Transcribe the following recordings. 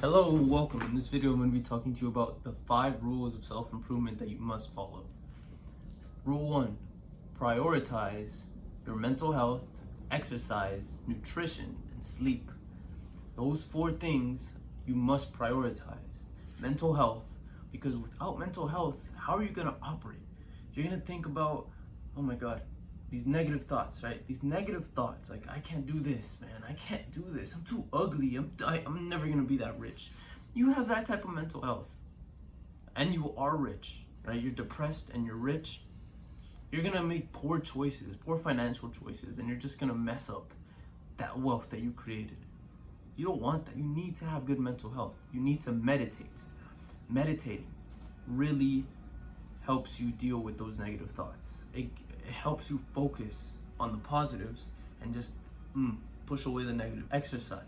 Hello and welcome. In this video, I'm going to be talking to you about the 5 rules of self-improvement that you must follow. Rule 1, prioritize your mental health, exercise, nutrition, and sleep. Those 4 things you must prioritize. Mental health, because without mental health, how are you going to operate? You're going to think about, oh my God, these negative thoughts, right? These negative thoughts, like, I can't do this, man. I can't do this. I'm too ugly. I'm never gonna be that rich. You have that type of mental health, and you are rich, right? You're depressed and you're rich. You're gonna make poor choices, poor financial choices, and you're just gonna mess up that wealth that you created. You don't want that. You need to have good mental health. You need to meditate. Meditating really helps you deal with those negative thoughts. It helps you focus on the positives and just push away the negative. Exercise.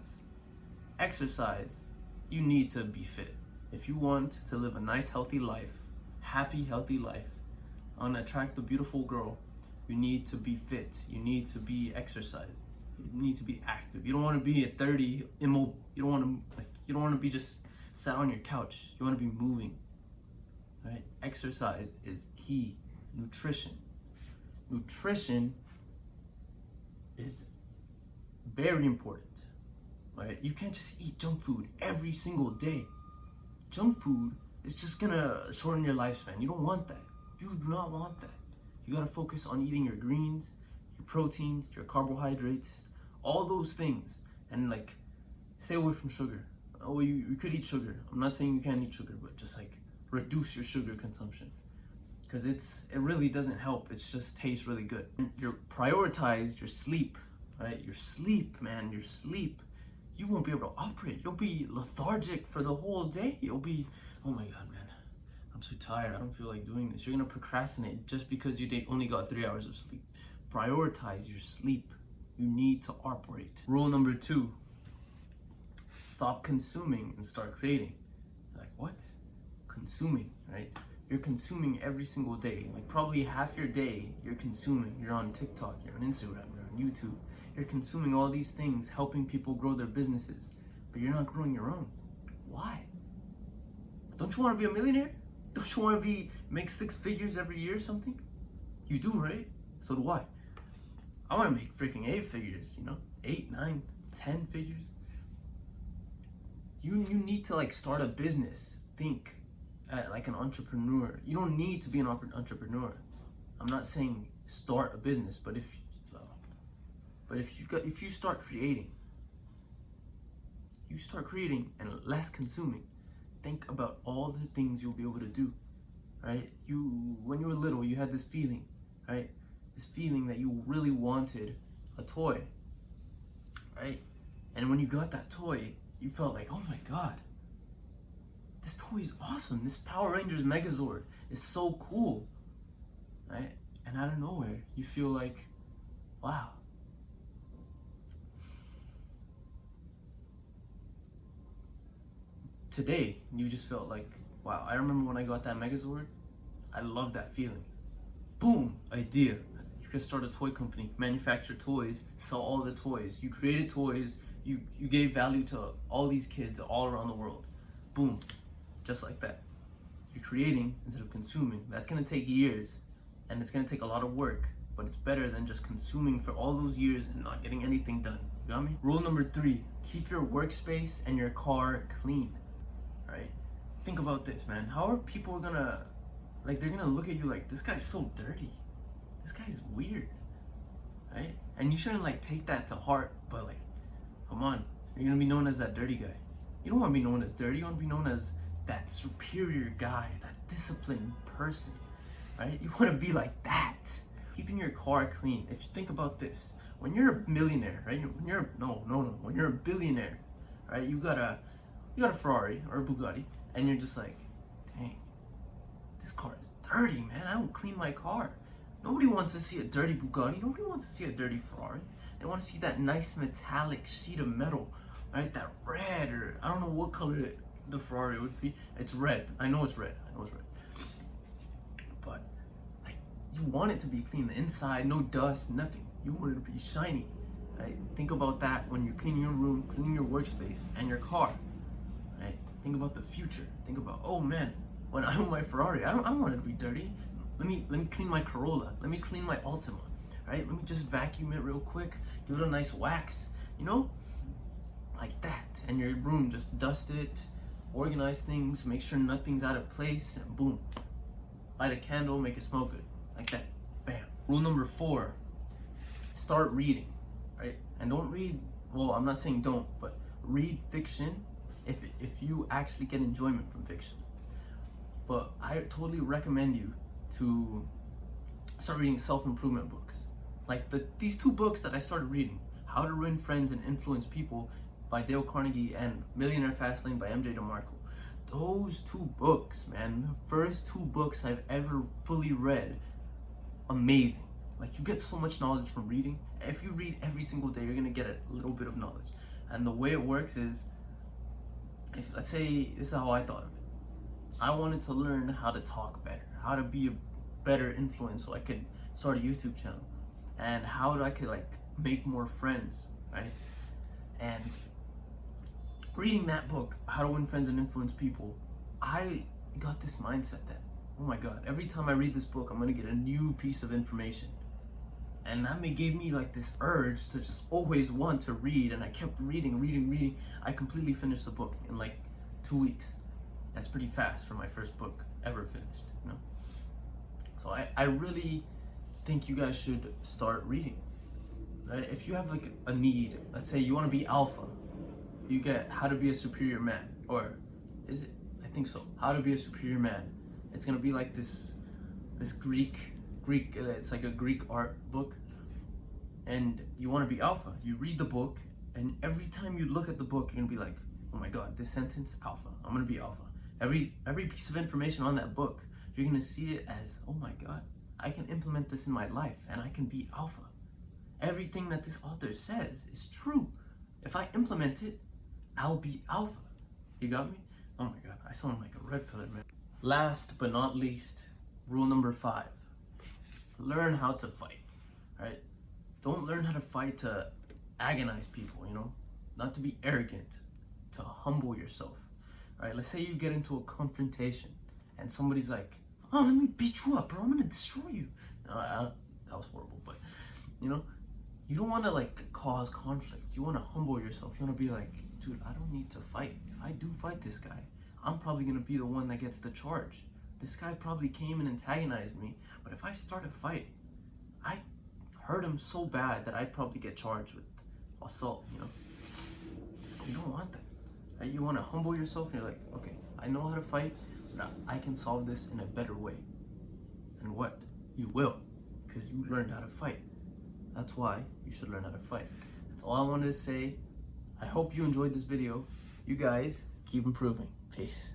You need to be fit. If you want to live a nice, healthy life, happy, healthy life, and attract a beautiful girl, you need to be fit. You need to be exercised. You need to be active. You don't want to be at 30 immobile. You don't want to be just sat on your couch. You want to be moving. Right? Exercise is key. Nutrition is very important. Right? You can't just eat junk food every single day. Junk food is just gonna shorten your lifespan. You don't want that. You do not want that. You gotta focus on eating your greens, your protein, your carbohydrates, all those things, and stay away from sugar. Oh, you could eat sugar. I'm not saying you can't eat sugar, but just reduce your sugar consumption, because it really doesn't help. It just tastes really good. You prioritize your sleep, right? Your sleep, man, your sleep. You won't be able to operate. You'll be lethargic for the whole day. You'll be, oh my God, man, I'm so tired. I don't feel like doing this. You're gonna procrastinate just because you only got 3 hours of sleep. Prioritize your sleep. You need to operate. Rule number 2, stop consuming and start creating. Like, what? Consuming, right? You're consuming every single day. Like, probably half your day you're consuming. You're on TikTok, you're on Instagram, you're on YouTube. You're consuming all these things, helping people grow their businesses, but you're not growing your own. Why? Don't you want to be a millionaire? Don't you want to make 6 figures every year or something? You do, right? So do I. I want to make freaking 8 figures, 8, 9, 10 figures. You need to start a business. Think like an entrepreneur. You don't need to be an entrepreneur. I'm not saying start a business, but if you start creating, and less consuming, think about all the things you'll be able to do, right? When you were little, you had this feeling, right? This feeling that you really wanted a toy, right? And when you got that toy, you felt like, oh my God, this toy is awesome. This Power Rangers Megazord is so cool, right? And out of nowhere, you feel like, wow. Today, you just felt like, wow, I remember when I got that Megazord. I love that feeling. Boom, idea. You could start a toy company, manufacture toys, sell all the toys. You created toys, you gave value to all these kids all around the world. Boom, just like that. You're creating instead of consuming. That's gonna take years, and it's gonna take a lot of work, but it's better than just consuming for all those years and not getting anything done. You got me? Rule number 3, keep your workspace and your car clean. Right? Think about this, man. How are people gonna, they're gonna look at you like, this guy's so dirty. This guy's weird, right? And you shouldn't take that to heart, but come on. You're gonna be known as that dirty guy. You don't wanna be known as dirty. You wanna be known as that superior guy, that disciplined person, right? You wanna be like that. Keeping your car clean. If you think about this, when you're a millionaire, right? When you're a billionaire, right? You got a Ferrari or a Bugatti, and you're just like, dang, this car is dirty, man. I don't clean my car. Nobody wants to see a dirty Bugatti. Nobody wants to see a dirty Ferrari. They want to see that nice metallic sheet of metal, right? That red, or I don't know what color the Ferrari would be. It's red. I know it's red. But you want it to be clean. The inside, no dust, nothing. You want it to be shiny, right? Think about that when you're cleaning your room, cleaning your workspace, and your car. Right? Think about the future. Think about, oh man, when I own my Ferrari, I don't want it to be dirty. Let me clean my Corolla. Let me clean my Altima. Right? Let me just vacuum it real quick. Give it a nice wax. You know, like that. And your room, just dust it, organize things, make sure nothing's out of place, and boom. Light a candle, make it smell good. Like that. Bam. Rule number 4, start reading, right? And don't read, well, I'm not saying don't, but read fiction if you actually get enjoyment from fiction. But I totally recommend you to start reading self-improvement books. Like these 2 books that I started reading, How to Win Friends and Influence People by Dale Carnegie and Millionaire Fastlane by MJ DeMarco. Those 2 books, man, the first 2 books I've ever fully read, amazing. Like, you get so much knowledge from reading. If you read every single day, you're gonna get a little bit of knowledge. And the way it works is, if let's say, this is how I thought of it. I wanted to learn how to talk better, how to be a better influence so I could start a YouTube channel, and how I could like make more friends, right? And reading that book, How to Win Friends and Influence People, I got this mindset that, oh my God, every time I read this book, I'm gonna get a new piece of information. And that gave me like this urge to just always want to read, and I kept reading. I completely finished the book in like 2 weeks. That's pretty fast for my first book ever finished, you know? So I really think you guys should start reading, right? If you have like a need, let's say you want to be alpha, you get How to Be a Superior Man, or is it? I think so. How to Be a Superior Man. It's gonna be like this Greek. It's like a Greek art book, and you want to be alpha. You read the book, and every time you look at the book, you're gonna be like, oh my God, this sentence, alpha. I'm gonna be alpha. Every piece of information on that book, you're gonna see it as, oh my God, I can implement this in my life, and I can be alpha. Everything that this author says is true. If I implement it, I'll be alpha. You got me? Oh my God, I sound like a red pillar, man. Last but not least, rule number 5. Learn how to fight, right? Don't learn how to fight to agonize people, you know? Not to be arrogant, to humble yourself, right? Let's say you get into a confrontation and somebody's like, oh, let me beat you up, bro. I'm gonna destroy you. That was horrible, but you know, you don't want to like cause conflict. You want to humble yourself. You want to be like, dude, I don't need to fight. If I do fight this guy, I'm probably gonna be the one that gets the charge. This guy probably came and antagonized me, but if I start a fight, I hurt him so bad that I'd probably get charged with assault, you know? You don't want that, right? You want to humble yourself, and you're like, okay, I know how to fight, but I can solve this in a better way. And what? You will, because you learned how to fight. That's why you should learn how to fight. That's all I wanted to say. I hope you enjoyed this video. You guys keep improving. Peace.